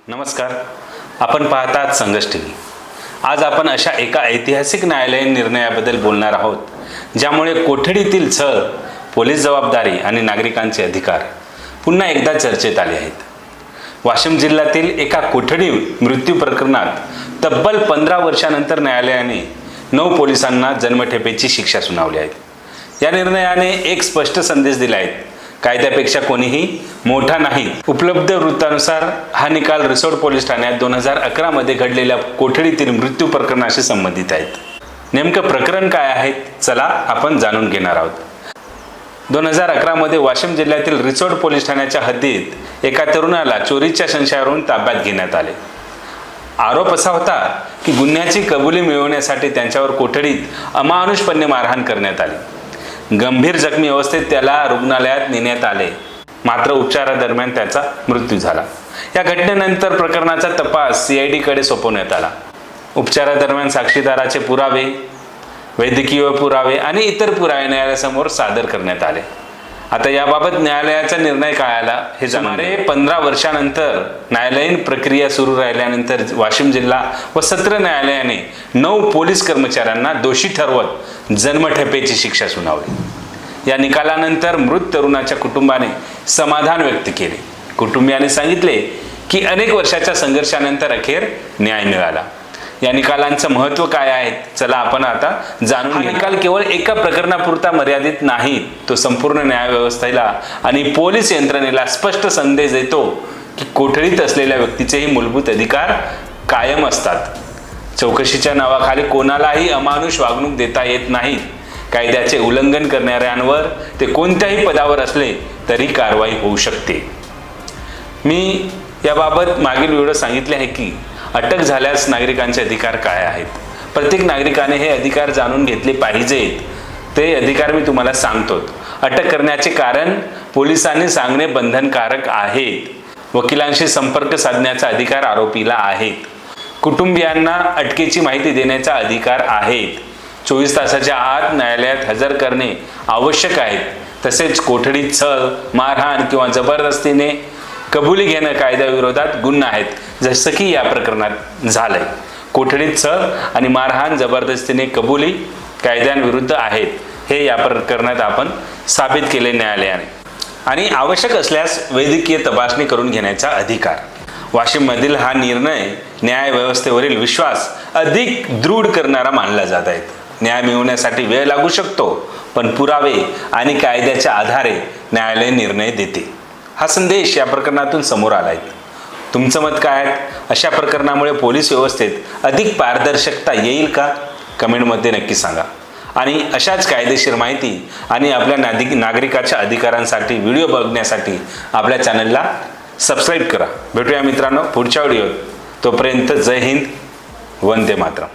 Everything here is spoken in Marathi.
नमस्कार, आपण पाहतात संघर्ष टीव्ही। आज आपण अशा एका ऐतिहासिक न्यायालयीन निर्णयाबद्दल बोलणार आहोत ज्यामुळे कोठडीतील छळ, पोलीस जबाबदारी आणि नागरिकांचे अधिकार पुन्हा एकदा चर्चेत आले आहेत। वाशिम जिल्ह्यातील एका कोठडी मृत्यू प्रकरणात तब्बल 15 वर्षांनंतर न्यायालयाने 9 पोलिसांना जन्मठेपेची शिक्षा सुनावली आहे। या निर्णयाने एक स्पष्ट संदेश दिला आहे, कायद्यापेक्षा कोणीही मोठा नाही। उपलब्ध वृत्तानुसार हा निकाल रिसोड पोलीस ठाण्यात 2011 मध्ये घडलेल्या कोठडीतील मृत्यू प्रकरणाशी संबंधित आहे। नेमकं प्रकरण काय आहे, चला आपण जाणून घेणार आहोत। 2011 मध्ये वाशिम जिल्ह्यातील रिसोड पोलीस ठाण्याच्या हद्दीत एका तरुणाला चोरीच्या संशयावरून ताब्यात घेण्यात आले। आरोप असा होता की गुन्ह्याची कबुली मिळवण्यासाठी त्यांच्यावर कोठडीत अमानुषपणे मारहाण करण्यात आली। गंभीर जखमी अवस्थेत त्याला रुग्णालयात नेण्यात आले, मात्र उपचारादरम्यान त्याचा मृत्यू झाला। या घटनेनंतर प्रकरणाचा तपास CID कडे सोपवण्यात आला। उपचारादरम्यान साक्षीदाराचे पुरावे, वैद्यकीय पुरावे आणि इतर पुरावे न्यायालयासमोर सादर करण्यात आले। आता याबाबत न्यायालयाचा निर्णय काय आला हे सुमारे 15 वर्षांनंतर न्यायालयीन प्रक्रिया सुरू राहिल्यानंतर वाशिम जिल्हा व सत्र न्यायालयाने 9 पोलीस कर्मचाऱ्यांना दोषी ठरवत जन्मठेपेची शिक्षा सुनावली। या निकालानंतर मृत तरुणाच्या कुटुंबाने समाधान व्यक्त केले। कुटुंबियांनी सांगितले की अनेक वर्षाच्या संघर्षानंतर अखेर न्याय मिळाला। या निकालांचं महत्त्व काय आहे, चला आपण आता जाणून घेऊ। निकाल केवळ एका प्रकरणापुरता मर्यादित नाही, तो संपूर्ण न्यायव्यवस्थेला आणि पोलीस यंत्रणेला स्पष्ट संदेश देतो की कोठडीत असलेल्या व्यक्तीचेही मूलभूत अधिकार कायम असतात। चौकशीच्या नावाखाली कोणालाही अमानुष वागणूक देता येत नाही। कायद्याचे उल्लंघन करणाऱ्यांवर ते कोणत्याही पदावर असले तरी कारवाई होऊ शकते। मी याबाबत मागील व्हिडिओ सांगितले आहे की अटक झाल्यास नागरिकांचे अधिकार काय आहेत। प्रत्येक नागरिकाने हे अधिकार जाणून घेतले पाहिजेत। ते अधिकार मी तुम्हाला सांगतो। अटक करण्याचे कारण पोलिसांनी सांगणे बंधनकारक आहे। वकिलांशी संपर्क साधण्याचा अधिकार आरोपीला आहे। कुटुंबियांना अटकेची माहिती देण्याचा अधिकार आहे। 24 तासाच्या आत न्यायालयात हजर करणे आवश्यक आहे। तसेच कोठडीत छळ, मारहाण किंवा जबरदस्तीने कबुली घेणं कायद्याविरोधात गुन्हा आहेत, जसं की या प्रकरणात झालंय। कोठडीत छळ आणि मारहाण, जबरदस्तीने कबुली कायद्यांविरुद्ध आहेत, हे या प्रकरणात आपण साबित केले न्यायालयाने। आणि आवश्यक असल्यास वैद्यकीय तपासणी करून घेण्याचा अधिकार। वाशिम मधील हा निर्णय न्याय व्यवस्थेवरील विश्वास अधिक दृढ करणारा मानला जात आहे। न्याय मिळवण्यासाठी वेळ लागू शकतो, पण पुरावे आणि कायद्याच्या आधारे न्यायालय निर्णय देते। हा संदेश या प्रकरणातून समोर आला आहे। तुमचं मत काय आहे? अशा प्रकरणामुळे पोलीस व्यवस्थेत अधिक पारदर्शकता येईल का? कमेंटमध्ये नक्की सांगा। आणि अशाच कायदेशीर माहिती आणि आपल्या नागरिकाच्या अधिकारांसाठी व्हिडिओ बघण्यासाठी आपल्या चॅनलला सबस्क्राईब करा। भेटूया मित्रांनो पुढच्या व्हिडिओत। तोपर्यंत जय हिंद, वंदे मातरम।